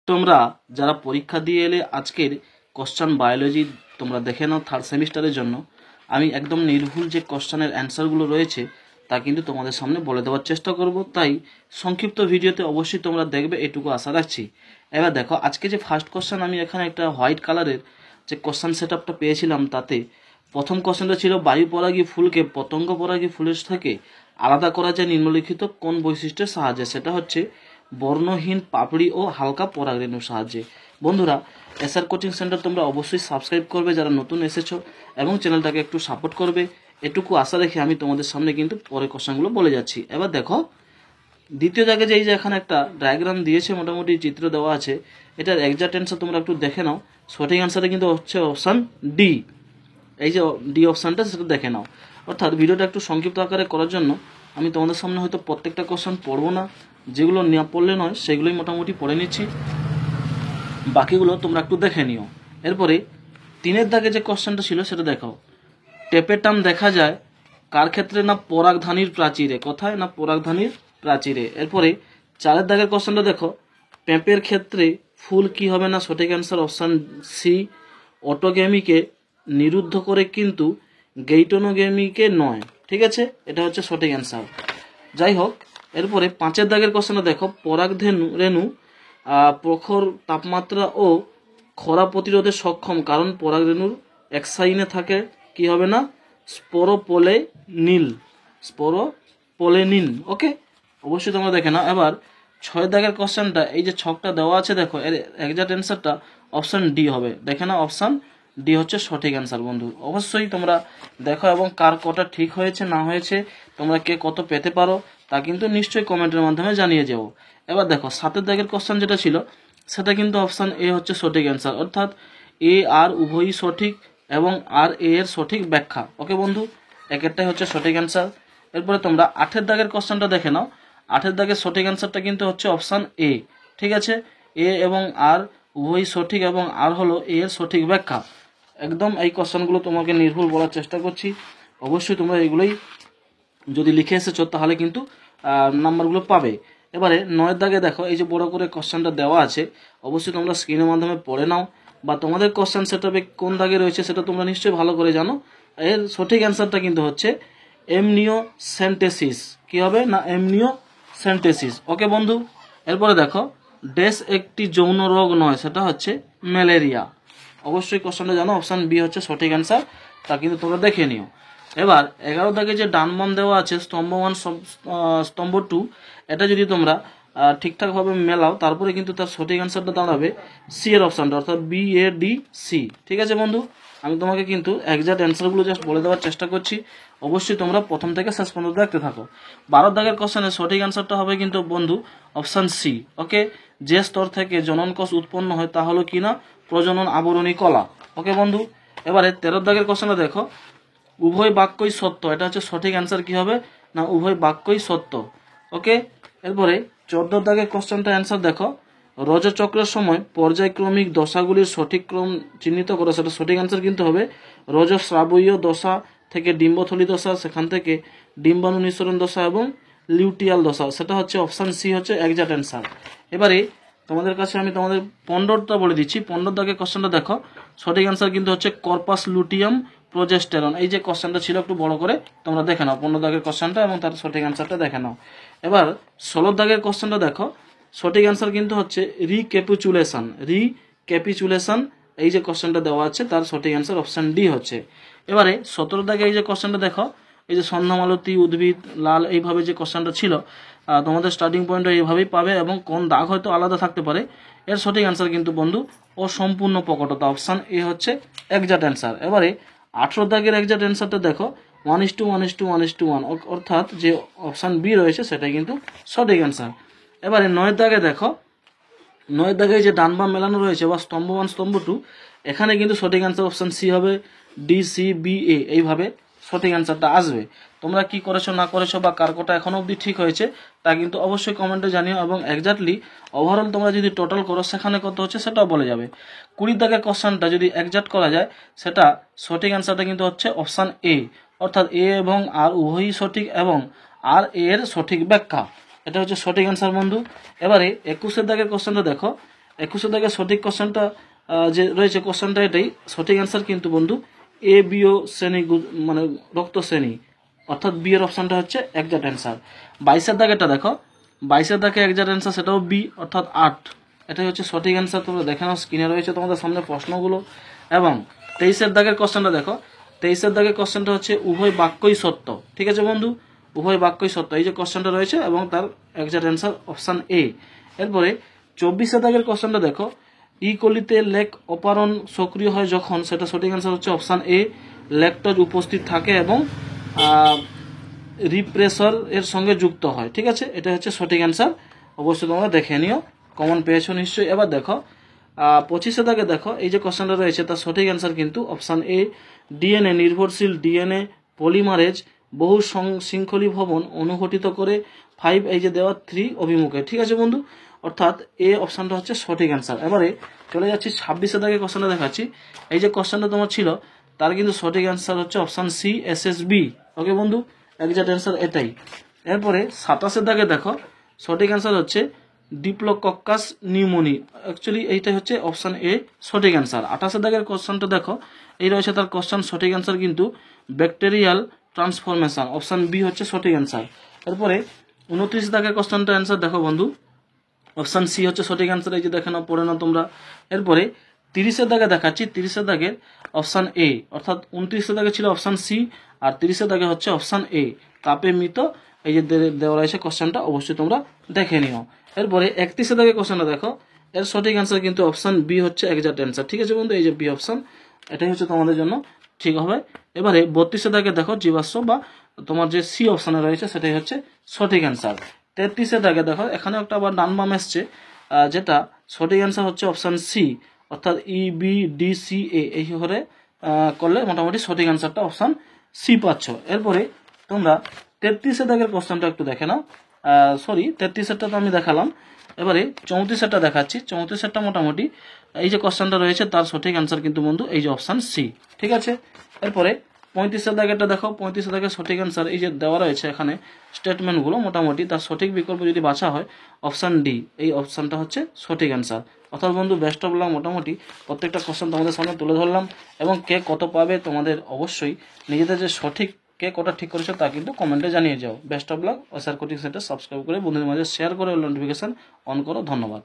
তোমরা যারা পরীক্ষা দিয়ে এলে আজকের কোশ্চেন বায়োলজি তোমরা দেখে নাও থার্ড সেমিস্টারের জন্য। আমি একদম নির্ভুল যে কোশ্চেনের অ্যান্সারগুলো রয়েছে তা কিন্তু তোমাদের সামনে বলে দেওয়ার চেষ্টা করব, তাই সংক্ষিপ্ত ভিডিওতে অবশ্যই তোমরা দেখবে এটুকু আশা রাখছি। এবার দেখো, আজকে যে ফার্স্ট কোশ্চেন আমি এখানে একটা হোয়াইট কালারের যে কোশ্চেন সেট আপটা পেয়েছিলাম, তাতে প্রথম কোশ্চেনটা ছিল বায়ু পরাগী ফুলকে পতঙ্গ পরাগী ফুলের থেকে আলাদা করা যায় নিম্নলিখিত কোন বৈশিষ্ট্যের সাহায্যে। সেটা হচ্ছে বর্ণহীন পাপড়ি ও হালকা পরাগরেণুর সাহায্যে। বন্ধুরা, এসআর কোচিং সেন্টার তোমরা অবশ্যই সাবস্ক্রাইব করবে যারা নতুন এসেছো, এবং চ্যানেলটাকে একটু সাপোর্ট করবে, এটুকু আশা রেখে আমি তোমাদের সামনে কিন্তু পরের কোশ্চেনগুলো বলে যাচ্ছি। এবার দেখো, দ্বিতীয় জায়গায় এই যে এখানে একটা ডায়াগ্রাম দিয়েছে, মোটামুটি চিত্র দেওয়া আছে, এটার এক্সাক্ট অ্যান্সার তোমরা একটু দেখে নাও। সঠিক অ্যান্সারটা কিন্তু হচ্ছে অপশান ডি। এই যে ডি অপশানটা, সেটা দেখে নাও। অর্থাৎ ভিডিওটা একটু সংক্ষিপ্ত আকারে করার জন্য আমি তোমাদের সামনে হয়তো প্রত্যেকটা কোশ্চেন পড়বো না, যেগুলো না পড়লে নয় সেগুলোই মোটামুটি পড়ে নিচ্ছি, বাকিগুলো তোমরা একটু দেখে নিও। এরপরে 3-এর দাগে যে কোশ্চেনটা ছিল সেটা দেখো। টেপেটাম দেখা যায় কার ক্ষেত্রে? না পরাগধানীর প্রাচীরে। কোথায়? না পরাগধানীর প্রাচীরে। এরপরে 4-এর দাগের কোশ্চেনটা দেখো। পেঁপের ক্ষেত্রে ফুল কি হবে? না সঠিক অ্যান্সার অপশান সি, অটোগ্যামিকে নিরুদ্ধ করে কিন্তু গেইটোনোগ্যামিকে নয়। ঠিক আছে, এটা হচ্ছে সঠিক অ্যান্সার। যাই হোক, এরপরে 5-এর দাগের কোশ্চেনটা দেখো। রেণু প্রখর তাপমাত্রা ও খরা প্রতিরোধে সক্ষম, কারণ পরাগরেণুর এক সাইনে থাকে কি হবে? না স্পোরোপোলেনিন। ওকে, অবশ্যই তোমরা দেখে নাও। এবার 6-এর দাগের কোশ্চেনটা, এই যে ছকটা দেওয়া আছে দেখো, এর এক্সাক্ট অ্যান্সারটা অপশান ডি হবে। দেখে নাও, অপশান ডি হচ্ছে সঠিক অ্যান্সার। বন্ধু, অবশ্যই তোমরা দেখো এবং কার কটা ঠিক হয়েছে না হয়েছে, তোমরা কে কত পেতে পারো তা কিন্তু নিশ্চয়ই কমেন্টের মাধ্যমে জানিয়ে যাও। এবার দেখো, 7-এর দাগের কোশ্চেন যেটা ছিল সেটা কিন্তু অপশান এ হচ্ছে সঠিক অ্যান্সার, অর্থাৎ এ আর উভয়ই সঠিক এবং আর এ এর সঠিক ব্যাখ্যা। ওকে বন্ধু, একেরটাই হচ্ছে সঠিক অ্যান্সার। এরপরে তোমরা 8-এর দাগের কোশ্চেনটা দেখে নাও। 8-এর দাগের সঠিক অ্যান্সারটা কিন্তু হচ্ছে অপশান এ। ঠিক আছে, এ এবং আর উভয়ই সঠিক এবং আর হলো এ এর সঠিক ব্যাখ্যা। একদম এই কোশ্চেনগুলো তোমাকে নির্ভুল বলার চেষ্টা করছি, অবশ্যই তোমরা এগুলোই যদি লিখে এসেছো তাহলে কিন্তু নাম্বারগুলো পাবে। এবারে 9-এর দাগে দেখো, এই যে বড় করে কোশ্চেনটা দেওয়া আছে, অবশ্যই তোমরা স্ক্রিনের মাধ্যমে পড়ে নাও, বা তোমাদের কোশ্চেন সেটআপে কোন দাগে রয়েছে সেটা তোমরা নিশ্চয়ই ভালো করে জানো। এর সঠিক অ্যান্সারটা কিন্তু হচ্ছে এমনিওসেন্টেসিস। কি হবে? না এমনিওসেন্টেসিস। ওকে বন্ধু, এরপরে দেখো, ড্যাশ একটি যৌন রোগ নয়, সেটা হচ্ছে ম্যালেরিয়া। অবশ্যই কোশ্চেনটা জানো, অপশান বি হচ্ছে সঠিক অ্যান্সার, তা কিন্তু তোমরা দেখে নিও। এবার 11 দাগে যে ডান বাম দেওয়া আছে, স্তম্ভ 1 স্তম্ভ 2, এটা যদি তোমরা ঠিকঠাকভাবে মেলাও তারপরে কিন্তু তার সঠিক অ্যান্সারটা দাঁড়াবে সি এর অপশানটা, অর্থাৎ BADC। ঠিক আছে বন্ধু, আমি তোমাকে কিন্তু এক্সাক্ট অ্যান্সারগুলো জাস্ট বলে দেওয়ার চেষ্টা করছি, অবশ্যই তোমরা প্রথম থেকে শেষ পর্যন্ত দেখতে থাকো। 12 দাগের কোশ্চেনের সঠিক অ্যান্সারটা হবে কিন্তু বন্ধু অপশান সি। ওকে, যে স্তর থেকে জননকোষ উৎপন্ন হয় তা হলো কি? না প্রজনন আবরণী কলা। ওকে বন্ধু, এবারে 13 দাগের কোশ্চেনটা দেখো। উভয় বাক্যই সত্য, এটা হচ্ছে সঠিক অ্যান্সার। কি হবে? না উভয় বাক্যই সত্য। ওকে, এরপরে 14 দাগের কোশ্চেনটা অ্যান্সার দেখো। রজচক্রের সময় পর্যায়ক্রমিক দশাগুলির সঠিক ক্রম চিহ্নিত করো, সেটা সঠিক অ্যান্সার কিন্তু হবে রজস্রাবীয় দশা থেকে ডিম্বথলি দশা, সেখান থেকে ডিম্বাণু নিঃসরণ দশা এবং লিউটিয়াল দশা, সেটা হচ্ছে অপশান সি হচ্ছে এক্সাক্ট অ্যান্সার। এবারে তোমাদের কাছে আমি তোমাদের 15টা বলে দিচ্ছি। 15 দাগের কোশ্চেনটা দেখো, সঠিক অ্যান্সার কিন্তু হচ্ছে কর্পাস লুটিয়াম প্রোজেস্টেরন। এই যে কোশ্চেনটা ছিল একটু বড় করে তোমরা দেখে নাও 15 দাগের কোশ্চেনটা, এবং তার সঠিক অ্যান্সারটা দেখে নাও। এবার 16 দাগের কোশ্চেনটা দেখো, সঠিক অ্যান্সার কিন্তু হচ্ছে রিক্যাপিচুলেশন। এই যে কোশ্চেনটা দেওয়া আছে তার সঠিক অ্যান্সার অপশান ডি হচ্ছে। এবারে 17 দাগে এই যে কোশ্চেনটা দেখো, এই যে সন্ধ্যামালতী উদ্ভিদ লাল, এইভাবে যে কোশ্চেনটা ছিল, তোমাদের স্টার্টিং পয়েন্টটা এইভাবেই পাবে এবং কোন দাগ হয়তো আলাদা থাকতে পারে। এর সঠিক অ্যান্সার কিন্তু বন্ধু অসম্পূর্ণ প্রকটতা, অপশান এ হচ্ছে এক্সাক্ট অ্যান্সার। এবারে 18 দাগের এক্সাক্ট অ্যান্সারটা দেখো, 1:1:1:1, অর্থাৎ যে অপশান বি রয়েছে সেটাই কিন্তু সঠিক অ্যান্সার। এবারে 9 দাগে দেখো, 9 দাগে যে ডান বাম মেলানো রয়েছে বা স্তম্ভ 1 স্তম্ভ 2, এখানে কিন্তু সঠিক অ্যান্সার অপশান সি হবে, DCBA, এইভাবে সঠিক অ্যান্সারটা আসবে। তোমরা কি করেছো না করেছো বা কার কটা এখনো অবধি ঠিক হয়েছে তা কিন্তু অবশ্যই কমেন্টে জানিও, এবং এক্স্যাক্টলি ওভারঅল তোমরা যদি টোটাল করো সেখানে কত হচ্ছে সেটাও বলে যাবে। 20 দাগের কোশ্চেনটা যদি এক্স্যাক্ট করা যায়, সেটা সঠিক অ্যান্সারটা কিন্তু হচ্ছে অপশান এ, অর্থাৎ এ এবং আর উভয়ই সঠিক এবং আর এর সঠিক ব্যাখ্যা, এটা হচ্ছে সঠিক অ্যান্সার বন্ধু। এবারে 21 দাগের কোশ্চেনটা দেখো, 21 দাগের সঠিক কোশ্চেনটা যে রয়েছে, কোশ্চেনটা এটাই সঠিক অ্যান্সার কিন্তু বন্ধু এ বি ও শ্রেণী, মানে রক্ত শ্রেণী, অর্থাৎ বি এর অপশনটা হচ্ছে এক্সাক্ট অ্যান্সার। 22 দাগেরটা দেখো, 22 দাগে এক্সাক্ট অ্যান্সার, সেটাও বি, অর্থাৎ 8, এটাই হচ্ছে সঠিক অ্যান্সার। তোমরা দেখে নাও, স্ক্রিনে রয়েছে তোমাদের সামনে প্রশ্নগুলো। এবং 23 দাগের কোশ্চেনটা দেখো, 23 দাগের কোশ্চেনটা হচ্ছে উভয় বাক্যই সত্য। ঠিক আছে বন্ধু, উভয় বাক্যই সত্য, এই যে কোশ্চেনটা রয়েছে, এবং তার এক্সাক্ট অ্যান্সার অপশান এ। এরপরে 24 দাগের কোশ্চেনটা দেখো, ই কলিতে লেক অপারণ সক্রিয় হয় যখন, সেটা সঠিক অ্যান্সার হচ্ছে অপশান এ, ল্যাকটোজ উপস্থিত থাকে এবং রিপ্রেসর এর সঙ্গে যুক্ত হয়। ঠিক আছে, এটা হচ্ছে সঠিক অ্যান্সার, অবশ্যই তোমরা দেখে নিও, কমন পেয়েছো নিশ্চয়ই। এবার দেখো 25 দাগে দেখো, এই যে কোশ্চেনটা রয়েছে তার সঠিক অ্যান্সার কিন্তু অপশান এ, ডিএনএ নির্ভরশীল ডিএনএ পলিমারেজ বহু শৃঙ্খলী ভবন অনুঘটিত করে 5, এই যে দেওয়া 3 অভিমুখে। ঠিক আছে বন্ধু, অর্থাৎ এ অপশানটা হচ্ছে সঠিক অ্যান্সার। এবারে চলে যাচ্ছি 26 দাগে কোশ্চেনটা দেখাচ্ছি, এই যে কোশ্চেনটা তোমার ছিল তার কিন্তু সঠিক অ্যান্সার হচ্ছে অপশান সি, এসএসবি। ওকে বন্ধু, এক্সাক্ট অ্যান্সার এটাই। এরপরে 27 দাগে দেখো, সঠিক অ্যান্সার হচ্ছে ডিপ্লোকক্কাস নিউমোনি, অ্যাকচুয়ালি এইটা হচ্ছে অপশান এ সঠিক অ্যান্সার। 28 দাগের কোশ্চেনটা দেখো, এই রয়েছে তার কোশ্চেন, সঠিক অ্যান্সার কিন্তু ব্যাকটেরিয়াল ট্রান্সফরমেশন, অপশান বি হচ্ছে সঠিক অ্যান্সার। এরপরে 29 দাগের কোশ্চেনটা অ্যান্সার দেখো বন্ধু, অপশান সি হচ্ছে সঠিক অ্যান্সার, এই যে দেখে নাও, পড়ে নাও তোমরা। এরপরে 30 দাগে দেখাচ্ছি, 30 দাগের অপশান এ, অর্থাৎ 29 দাগে ছিল অপশান সি, আর 30 দাগে হচ্ছে অপশান এ, তাপে মৃত, এই যে দেওয়া রয়েছে কোশ্চেনটা, অবশ্যই তোমরা দেখে নিও। এরপরে 31 দাগে কোশ্চেনটা দেখো, এর সঠিক অ্যান্সার কিন্তু অপশান বি হচ্ছে এক্সাক্ট অ্যান্সার। ঠিক আছে বন্ধু, এই যে বি অপশান, এটাই হচ্ছে তোমাদের জন্য ঠিক হবে। এবারে 32 দাগে দেখো, জীবাশ্ম বা তোমার যে সি অপশানে রয়েছে সেটাই হচ্ছে সঠিক অ্যান্সার। 33 দাগে দেখো, এখানে একটা আবার ডান বাম এসছে, যেটা সঠিক অ্যান্সার হচ্ছে অপশান সি, অর্থাৎ ই বি ডি সি এ, এই করে করলে মোটামুটি সঠিক অ্যান্সারটা অপশান সি পাচ্ছ। এরপরে তোমরা 33 দাগের কোশ্চেনটা একটু দেখে নাও, সরি 33টা তো আমি দেখালাম, এবারে 34টা দেখাচ্ছি। 34টা মোটামুটি এই যে কোশ্চেনটা রয়েছে তার সঠিক অ্যান্সার কিন্তু বন্ধু এই যে অপশান সি। ঠিক আছে, এরপরে 35 দাগেরটা দেখো, 35 দাগের সঠিক অ্যান্সার এই যে দেওয়া রয়েছে এখানে স্টেটমেন্টগুলো, মোটামুটি তার সঠিক বিকল্প যদি বাছা হয় অপশান ডি, এই অপশানটা হচ্ছে সঠিক অ্যান্সার। অর্থাৎ বন্ধু বেস্ট অফ লাক, মোটামুটি প্রত্যেকটা কোশ্চেন তোমাদের সামনে তুলে ধরলাম, এবং কে কত পাবে তোমাদের অবশ্যই নিজেদের যে সঠিক কে কটা ঠিক করেছো তা কিন্তু কমেন্টে জানিয়ে যাও। বেস্ট অফ লাক, ওসার কোচিং সেন্টার সাবস্ক্রাইব করে বন্ধুদের মাঝে শেয়ার করে নোটিফিকেশন অন করো। ধন্যবাদ।